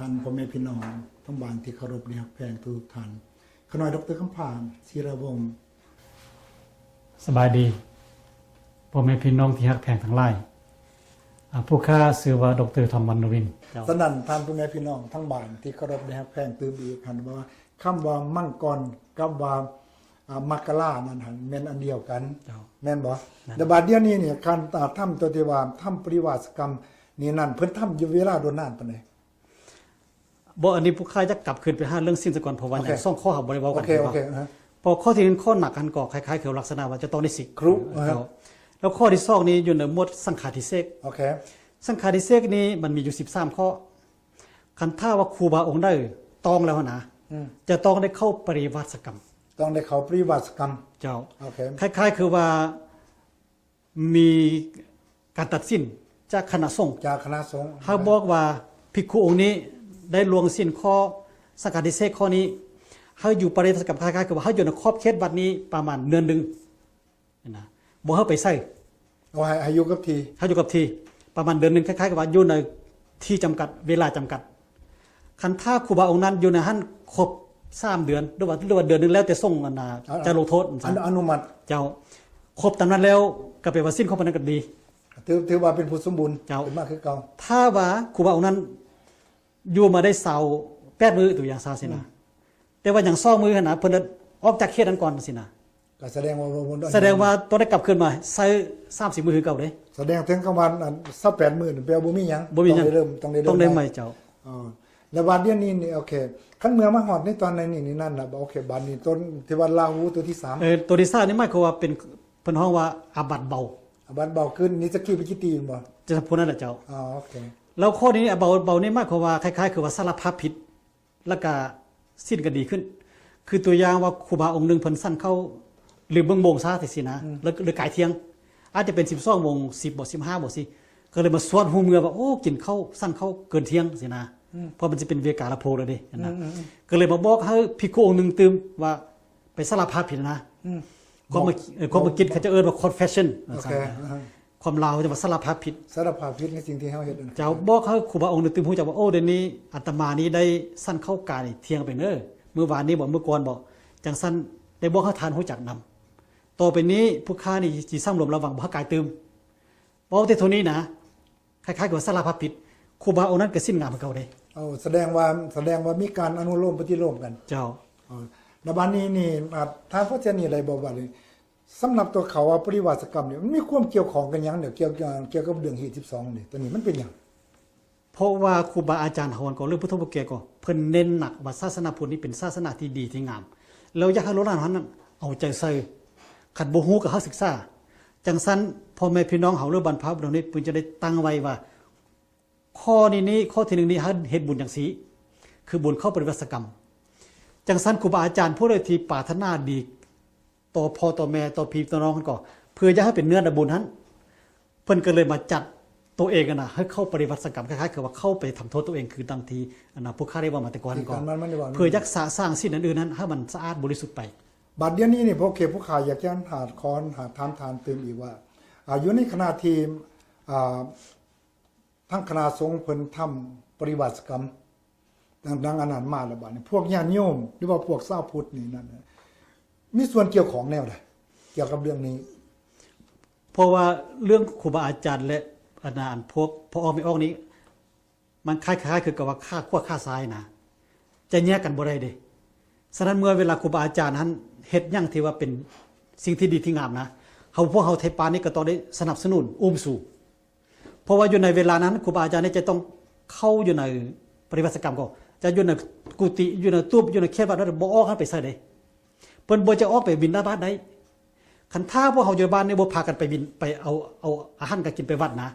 ท่านพ่อแม่พี่น้องทั้งบ้านที่เคารพรักแพงทุกท่านขน้อยดร.คำพานศิรวงศ์สบายดีพ่อแม่พี่น้องที่รักแพงทั้งหลายผู้ข้าชื่อว่าดร.ธรรมวรรณวินสนั่นท่านพ่อแม่พี่น้องทั้งบ้านที่เคารพรักแพงตื่นอีกหันว่าคำว่ามังกรกับว่ามักกะลานั่นหันแม่นอันเดียวกันแม่นบ่แต่บาดเดี๋ยวนี้เนี่ยการทำตัวที่ว่าทำปริวาสกรรมนี่นั่นเพิ่นทำอยู่เวลาโดนนานปานใดบ่อันนี้ผู้ข้าจะกลับคืนไปหาเรื่องสิ้นซะก่อนเพราะว่าอย่างซ่องข้อหาบ่ได้เว้ากันโอเคพอข้อที่1ข้อหนักกันก็คล้ายๆคือลักษณะว่าจะต้องได้สิครูแล้วข้อที่2นี้อยู่ในหมวดสังฆาทิเสกโอเคสังฆาทิเสกนี้มันมีอยู่13ข้อคันถ้าว่าครูบาองค์ได้ต้องแล้วนะจะต้องได้เข้าปริวาสกรรมต้องได้เข้าปริวาสกรรมเจ้าโอเคคล้ายๆคือว่ามีการตัดสินจากคณะสงฆ์เขาบอกว่าภิกขุองค์นี้ได้ลวงสิ้นข้อสังฆาทิเสกข้อนี้เขาอยู่ปริวาสกรรมคล้ายๆคือว่าเขาอยู่ในครอบเขตวัดนี้ประมาณเดือนนึงนะบ่เขาไปใส่เอาให้อยู่กับทีเขาอยู่กับทีประมาณเดือนนึงคล้ายๆกับว่าอยู่ในที่จำกัดเวลาจำกัดคันถ้าครูบาองค์นั้นอยู่ในหันครบ3 เดือนหรือว่าเดือนนึงแล้วแต่ส่งจะลงโทษอนุมัติเจ้าครบตามนั้นแล้วก็เป็นว่าสิ้นข้อนั้นก็ดีถือว่าเป็นผู้สมบูรณ์เป็นมากคือเก่าถ้าว่าครูบาองค์นั้นอยู่มาได้8 มื้อตัวอย่างสินะแต่ว่าอย่าง2 มื้อนะเพิ่นออกจากเขตนั้นก่อนสินะก็แสดงว่าตัวได้กลับคืนมาใส่30 มื้อคือเก่าเด้แสดงถึงประมาณ28 มื้อแปลว่าบ่มีหยังต้องได้ใหม่เจ้าแล้วบาดเดี๋ยวนี้นี่โอเคคันเมื่อมาฮอดในตอนนั้นนี่นั่นน่ะโอเคบาดนี้ต้นที่ว่าลาหูตัวที่3ตัวที่3นี่หมายความว่าเป็นเพิ่นฮ้องว่าอาบัติเบาขึ้นนี่สักกี่ตีบ่จะพูดนั่นแหละเจ้าโอเคแล้วข้อนี้เบานี่หมายความว่าคล้ายๆคือว่าสารภาพผิดแล้วก็สิ้นก็ดีขึ้นคือตัวอย่างว่าครูบาองค์นึงเพิ่นสั่นเข้าหรือเบิ่งโมงซะสินะแล้วหรือกายเที่ยงอาจจะเป็น12 โมง 10 บ่ 15 บ่สิก็เลยมาสวดหูเมื่อว่าโอ้กินข้าวสั่นเข้าเกินเที่ยงสินะเพราะมันจะเป็นเวกาลโภแล้วดินะก็เลยมาบอกให้ภิกขุองค์นึงตื่มว่าไปสารภาพผิดนะก็มาคิดเขาจะว่า confession ความลาวจะว่าสารภาพผิดในสิ่งที่เฮาเฮ็ดเจ้าบอกให้ครูบาองค์นึงตื่มฮู้จักว่าโอ้เดี๋ยวนี้อาตมานี้ได้สั่นเข้ากายเที่ยงไปเด้อเมื่อวานนี้บ่เมื่อก่อนบ่จังสั่นได้บอกให้ทานฮู้จักนำต่อไปนี้ผู้ค้านี่สิสำรวมระวังบ่ให้กายตื่มเว้าแต่เท่านี้นะคล้ายๆกับสารภาพผิดครูบาองค์นั้นก็สิ้นงามเหมือนเก่าเด้แสดงว่ามีการอนุโลมปฏิโลมกันเจ้าณบัดนี้นี่ทางพระเจ้านี่อะไรบอกว่าเลยสำหรับตัวเขาว่าปริวาสกรรมเนี่ยมันมีความเกี่ยวข้องกันหยังเกี่ยวกับเรื่องเหตุ12นี่ตัวนี้มันเป็นหยังเพราะว่าครูบาอาจารย์เฮาก็เรื่องพุทธบุตรแก่ก็เพิ่นเน้นหนักว่าศาสนาพุทธนี่เป็นศาสนาที่ดีที่งามแล้วอยากให้ลูกหลานนั้นเอาใจใส่ขัดบ่ฮู้ก็เฮาศึกษาจังซั่นพ่อแม่พี่น้องเฮาหรือบรรพบุรุษนี่เพิ่นจะได้ตั้งไว้ว่าข้อนี้ข้อที่1นี้เฮ็ดบุญจังซี่คือบุญเข้าปริวาสกรรมจังซั่นครูบาอาจารย์ผู้ใดที่ปรารถนาดีต่อพ่อต่อแม่ต่อพี่ต่อน้องกันก็เพื่อจะให้เป็นเนื้อบุญนั้นเพิ่นก็เลยมาจัดตัวเองนะให้เข้าปริวาสกรรมคล้ายๆคือว่าเข้าไปทำโทษตัวเองคือตั้งทีผู้ค้าได้ว่ามาแต่ก่อนเพื่อยักษาสร้างสิ่งอื่นๆนั้นให้มันสะอาดบริสุทธิ์ไปบัดเดี๋ยวนี้นี่พวกผู้ขายอยากจะหาคอนหาทานเติมอีกว่าอยู่ในคณะทีมทั้งคณะสงฆ์เพิ่นทำปริวาสกรรมดังอันนั้นมาแล้วบัดนี้พวกญาติโยมหรือว่าพวกชาวพุทธนี่นั่นมีส่วนเกี่ยวของแนวใดเกี่ยวกับเรื่องนี้เพราะว่าเรื่องครูบาอาจารย์และอาจารย์พวกพอไม่ออกนี้มันคล้ายๆคือกับว่าฆ่าขั้วฆ่าซ้ายนะจะแยกกันบ่ได้เด้ฉะนั้นเมื่อเวลาครูบาอาจารย์นั้นเฮ็ดหยังที่ว่าเป็นสิ่งที่ดีที่งามนะพวกเฮาไทยปานนี้ก็ต้องได้สนับสนุนอุ้มสู่เพราะว่าอยู่ในเวลานั้นครูบาอาจารย์นี่จะต้องเข้าอยู่ในปริวาสกรรมก็จะอยู่ในกุฏิอยู่ในตู้อยู่ในเขตวัดนั้นบ่ออกให้ไปใส่ได้เพิ่นบ่จะออกไปบิณฑบาตได้คันถ้าพวกเฮาอยู่บ้านนี่บ่พากันไปบินไปเอาอาหารก็กินไปวัดนะ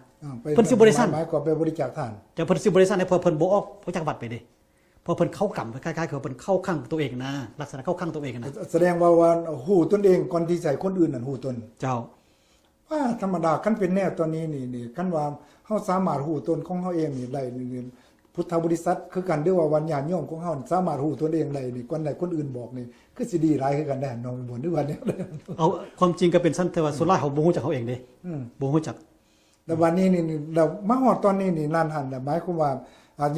เพิ่นสิบ่ได้สั่นหมายก็ไปบริจาคทานจะเพิ่นสิบ่ได้สั่นให้เพิ่นบ่ออกบ่จากวัดไปเด้พอเพิ่นเข้ากรรมคล้ายๆคือเพิ่นเข้าข้างตัวเองนะลักษณะเข้าข้างตัวเองนะแสดงว่าฮู้ตนเองก่อนที่ใส่คนอื่นนั่นฮู้ตนเจ้าว่าธรรมดาคันเป็นแนวตอนนี้นี่คันว่าเฮาสามารถฮู้ตนของเฮาเองนี่ได้นี่พุทธบริษัทคือกันเด้อว่าวัญญาณโยมของเฮาสามารถฮู้ตนเองได้นี่ก่อนใดคนอื่นบอกนี่คือสิดีหลายคือกันได้น้องบ่ด้วยว่าเนี่ยเอาความจริงก็เป็นซั่นแต่ว่าส่วนหลายเฮาบ่ฮู้จักเฮาเองเด้บ่ฮู้จักแต่วันนี้นี่เรามาฮอดตอนนี้นี่นั่นหั่นหมายความว่า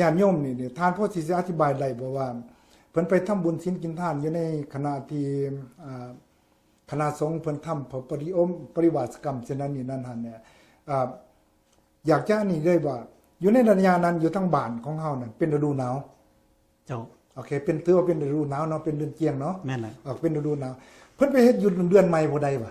ญาติโยมนี่ท่านพ่อสิอธิบายได้บ่ว่าเพิ่นไปทำบุญศีลกินทานอยู่ในขณะที่คณะสงฆ์เพิ่นทำปริวาสกรรมเช่นนั้นนี่นั่นหั่นเนี่ยอยากจะนี่เลยว่าอยู่ในระยะนั้นอยู่ทั้งบ้านของเฮานั่นเป็นฤดูหนาว เจ้า โอเคเป็นถือว่าเป็นฤดูหนาวเนาะเป็นเดือนเจียงเนาะ แม่นเลย เป็นฤดูหนาวเพิ่นไปเฮ็ดอยู่เดือนใหม่บ่ได้บ่